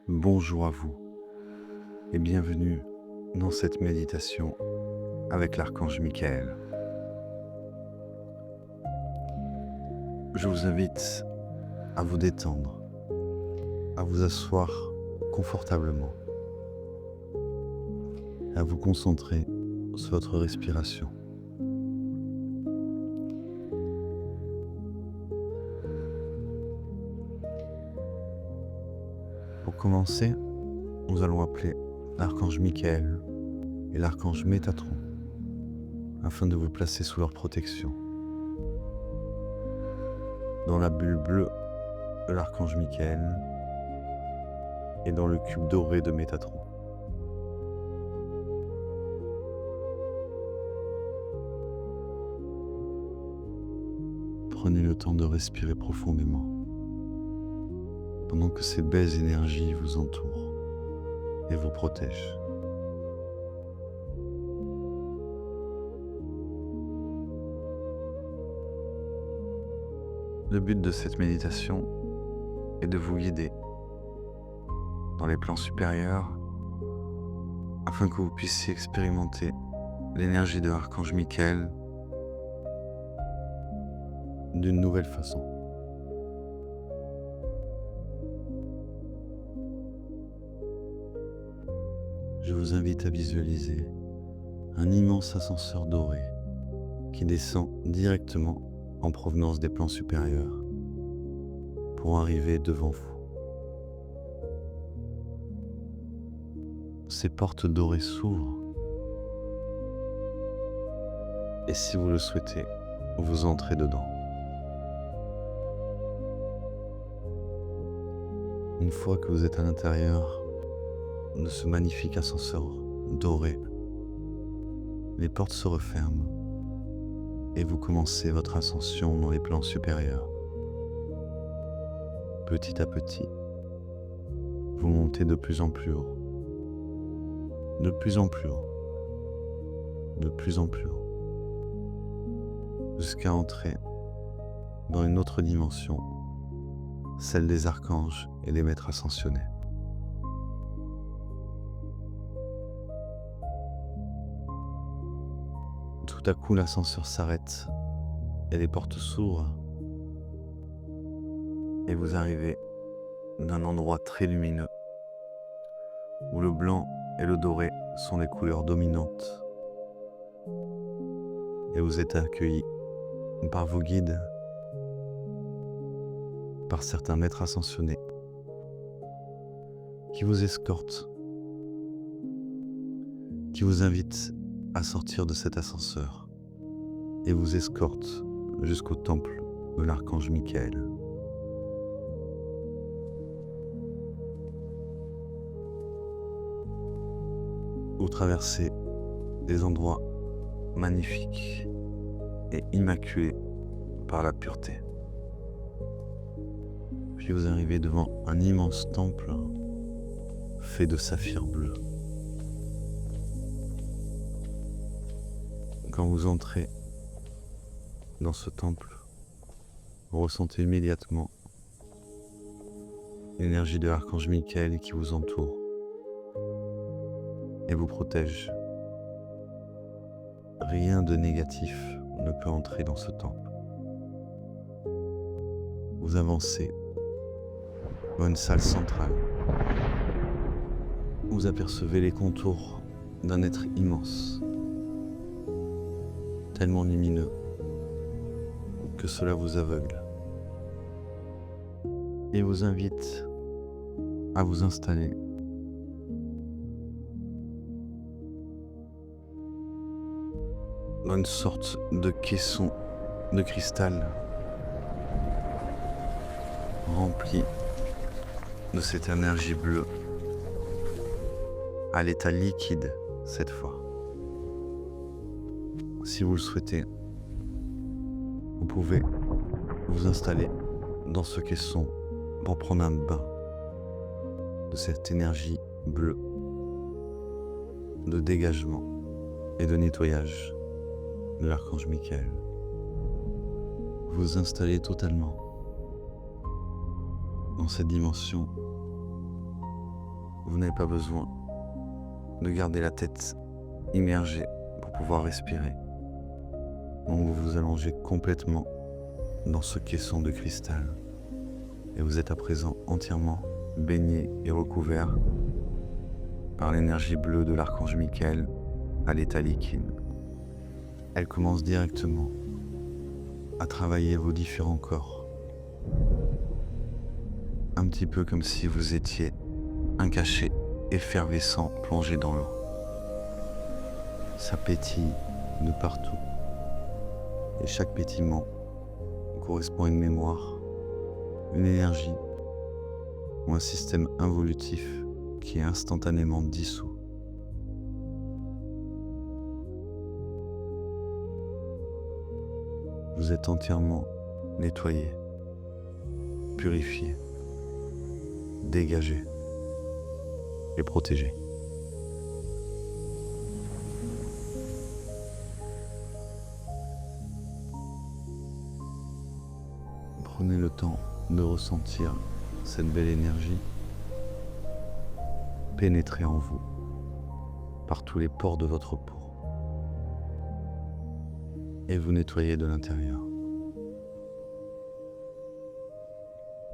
Bonjour à vous et bienvenue dans cette méditation avec l'archange Michael. Je vous invite à vous détendre, à vous asseoir confortablement, à vous concentrer sur votre respiration. Pour commencer, nous allons appeler l'archange Michael et l'archange Métatron afin de vous placer sous leur protection. Dans la bulle bleue de l'archange Michael et dans le cube doré de Métatron. Prenez le temps de respirer profondément pendant que ces belles énergies vous entourent et vous protègent. Le but de cette méditation est de vous guider dans les plans supérieurs afin que vous puissiez expérimenter l'énergie de l'archange Michael d'une nouvelle façon. Je vous invite à visualiser un immense ascenseur doré qui descend directement en provenance des plans supérieurs pour arriver devant vous. Ces portes dorées s'ouvrent et si vous le souhaitez, vous entrez dedans. Une fois que vous êtes à l'intérieur de ce magnifique ascenseur doré, les portes se referment et vous commencez votre ascension dans les plans supérieurs. Petit à petit, vous montez de plus en plus haut, de plus en plus haut, de plus en plus haut, jusqu'à entrer dans une autre dimension, celle des archanges et des maîtres ascensionnés. Tout à coup, l'ascenseur s'arrête et les portes s'ouvrent et vous arrivez d'un endroit très lumineux où le blanc et le doré sont les couleurs dominantes et vous êtes accueillis par vos guides, par certains maîtres ascensionnés qui vous escortent, qui vous invitent à sortir de cet ascenseur et vous escortent jusqu'au temple de l'archange Michael. Vous traversez des endroits magnifiques et immaculés par la pureté. Puis vous arrivez devant un immense temple fait de saphir bleu. Quand vous entrez dans ce temple, vous ressentez immédiatement l'énergie de l'archange Michael qui vous entoure et vous protège. Rien de négatif ne peut entrer dans ce temple. Vous avancez dans une salle centrale. Vous apercevez les contours d'un être immense, tellement lumineux que cela vous aveugle et vous invite à vous installer dans une sorte de caisson de cristal rempli de cette énergie bleue à l'état liquide cette fois. Si vous le souhaitez, vous pouvez vous installer dans ce caisson pour prendre un bain de cette énergie bleue de dégagement et de nettoyage de l'archange Michael. Vous installez totalement dans cette dimension vous n'avez pas besoin de garder la tête immergée pour pouvoir respirer. Donc vous vous allongez complètement dans ce caisson de cristal et vous êtes à présent entièrement baigné et recouvert par l'énergie bleue de l'archange Michael à l'état liquide. Elle commence directement à travailler vos différents corps, un petit peu comme si vous étiez un cachet effervescent plongé dans l'eau. Ça pétille de partout et chaque pétillement correspond à une mémoire, une énergie ou un système involutif qui est instantanément dissous. Vous êtes entièrement nettoyé, purifié, dégagé et protégé. Prenez le temps de ressentir cette belle énergie pénétrer en vous par tous les pores de votre peau et vous nettoyer de l'intérieur.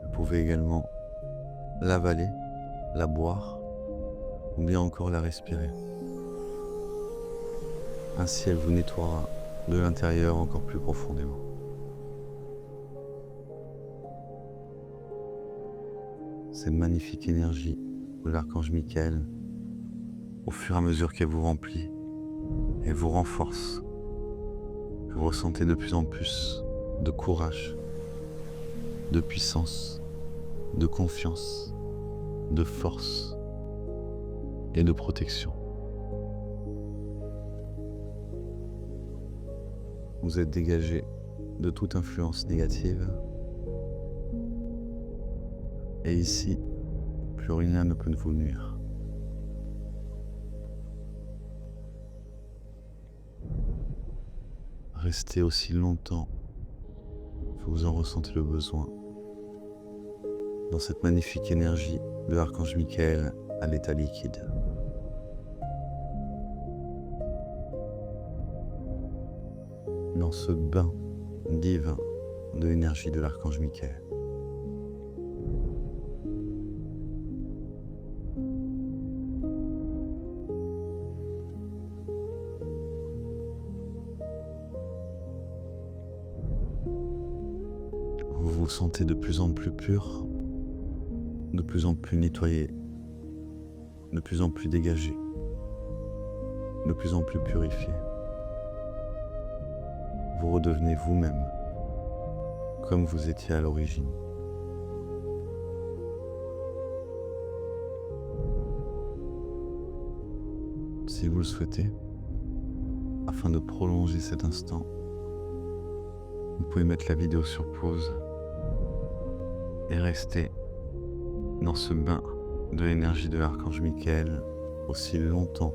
Vous pouvez également l'avaler, la boire ou bien encore la respirer. Ainsi elle vous nettoiera de l'intérieur encore plus profondément. Cette magnifique énergie de l'archange Michael, au fur et à mesure qu'elle vous remplit et vous renforce, vous ressentez de plus en plus de courage, de puissance, de confiance, de force et de protection. Vous êtes dégagé de toute influence négative et ici, plus rien ne peut vous nuire. Restez aussi longtemps que vous en ressentez le besoin dans cette magnifique énergie de l'archange Michael à l'état liquide. Dans ce bain divin de l'énergie de l'archange Michael. Vous vous sentez de plus en plus pur, de plus en plus nettoyé, de plus en plus dégagé, de plus en plus purifié. Vous redevenez vous-même comme vous étiez à l'origine. Si vous le souhaitez, afin de prolonger cet instant, vous pouvez mettre la vidéo sur pause et rester dans ce bain de l'énergie de l'archange Michael aussi longtemps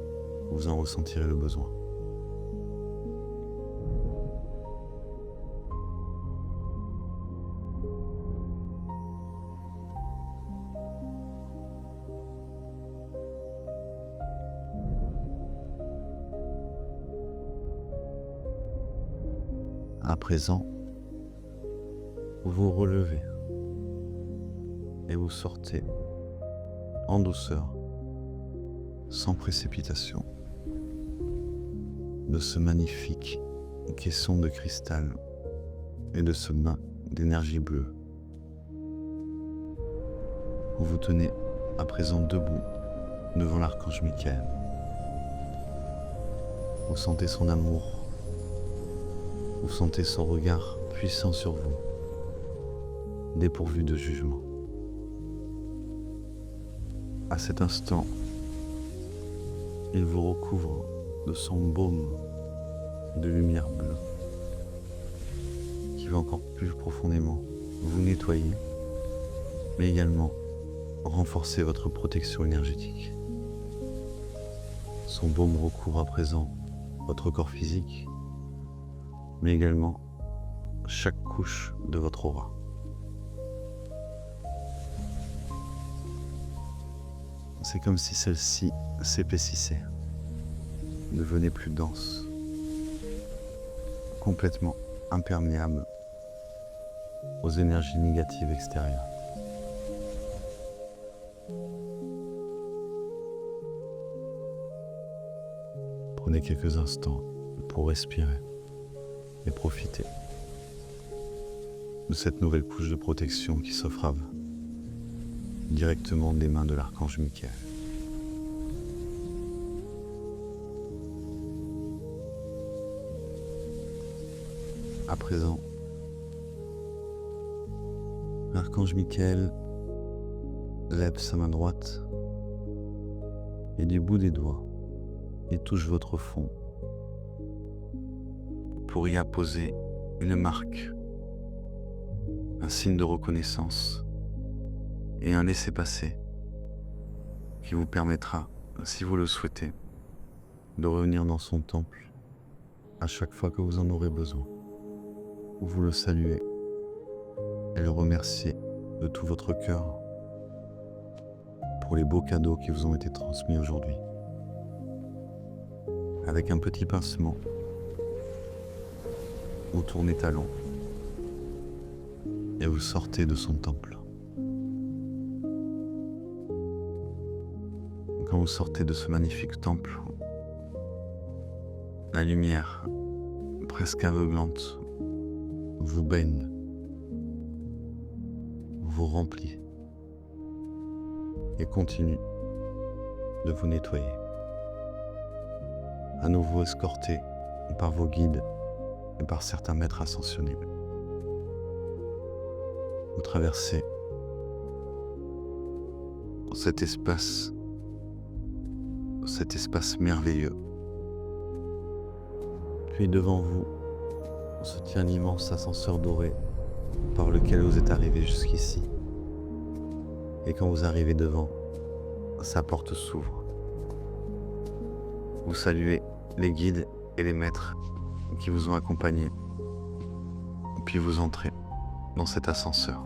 que vous en ressentirez le besoin. À présent, vous vous relevez et vous sortez en douceur, sans précipitation, de ce magnifique caisson de cristal et de ce bain d'énergie bleue. Vous vous tenez à présent debout devant l'archange Michael. Vous sentez son amour, vous sentez son regard puissant sur vous, dépourvu de jugement. À cet instant, il vous recouvre de son baume de lumière bleue qui va encore plus profondément vous nettoyer, mais également renforcer votre protection énergétique. Son baume recouvre à présent votre corps physique, mais également chaque couche de votre aura. c'est comme si celle-ci s'épaississait, devenait plus dense, complètement imperméable aux énergies négatives extérieures. Prenez quelques instants pour respirer et profiter de cette nouvelle couche de protection qui s'offre à vous, directement des mains de l'archange Michael. À présent, l'archange Michael lève sa main droite et du bout des doigts, il touche votre front pour y apposer une marque, un signe de reconnaissance et un laissez-passer qui vous permettra, si vous le souhaitez, de revenir dans son temple à chaque fois que vous en aurez besoin. Vous le saluez et le remerciez de tout votre cœur pour les beaux cadeaux qui vous ont été transmis aujourd'hui. Avec un petit pincement, vous tournez talon et vous sortez de son temple. Quand vous sortez de ce magnifique temple, la lumière, presque aveuglante, vous baigne, vous remplit et continue de vous nettoyer. À nouveau escorté par vos guides et par certains maîtres ascensionnels. Vous traversez cet espace merveilleux. Puis devant vous se tient l'immense ascenseur doré par lequel vous êtes arrivé jusqu'ici. Et quand vous arrivez devant, sa porte s'ouvre. Vous saluez les guides et les maîtres qui vous ont accompagné. Puis vous entrez dans cet ascenseur.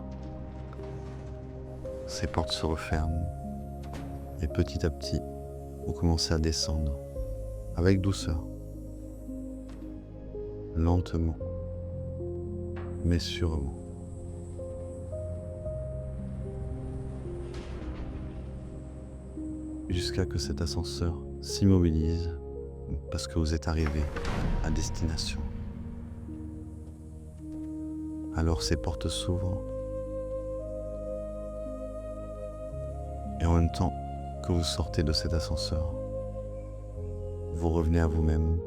Ces portes se referment et petit à petit, vous commencez à descendre avec douceur, lentement, mais sûrement. Jusqu'à que cet ascenseur s'immobilise parce que vous êtes arrivé à destination. Alors ces portes s'ouvrent et en même temps que vous sortez de cet ascenseur, vous revenez à vous-même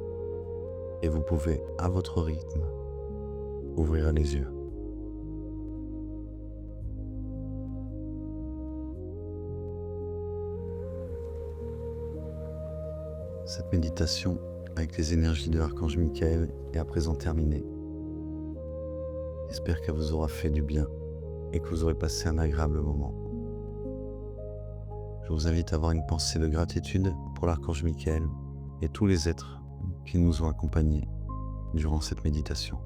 et vous pouvez, à votre rythme, ouvrir les yeux. Cette méditation avec les énergies de l'archange Michael est à présent terminée. J'espère qu'elle vous aura fait du bien et que vous aurez passé un agréable moment. Je vous invite à avoir une pensée de gratitude pour l'archange Michael et tous les êtres qui nous ont accompagnés durant cette méditation.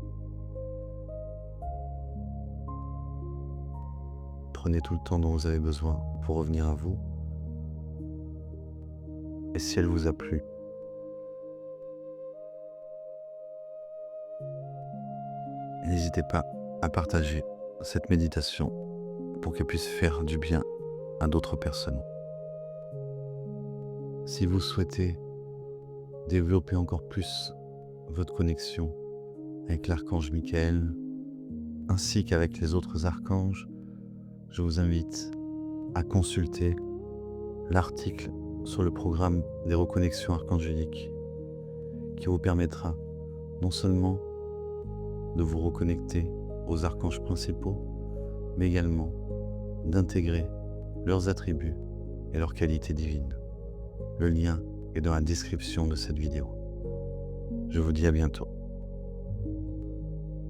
Prenez tout le temps dont vous avez besoin pour revenir à vous. Et si elle vous a plu, n'hésitez pas à partager cette méditation pour qu'elle puisse faire du bien à d'autres personnes. Si vous souhaitez développer encore plus votre connexion avec l'archange Michael, ainsi qu'avec les autres archanges, je vous invite à consulter l'article sur le programme des reconnexions archangéliques qui vous permettra non seulement de vous reconnecter aux archanges principaux, mais également d'intégrer leurs attributs et leurs qualités divines. Le lien est dans la description de cette vidéo. Je vous dis à bientôt.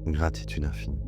Gratitude infinie.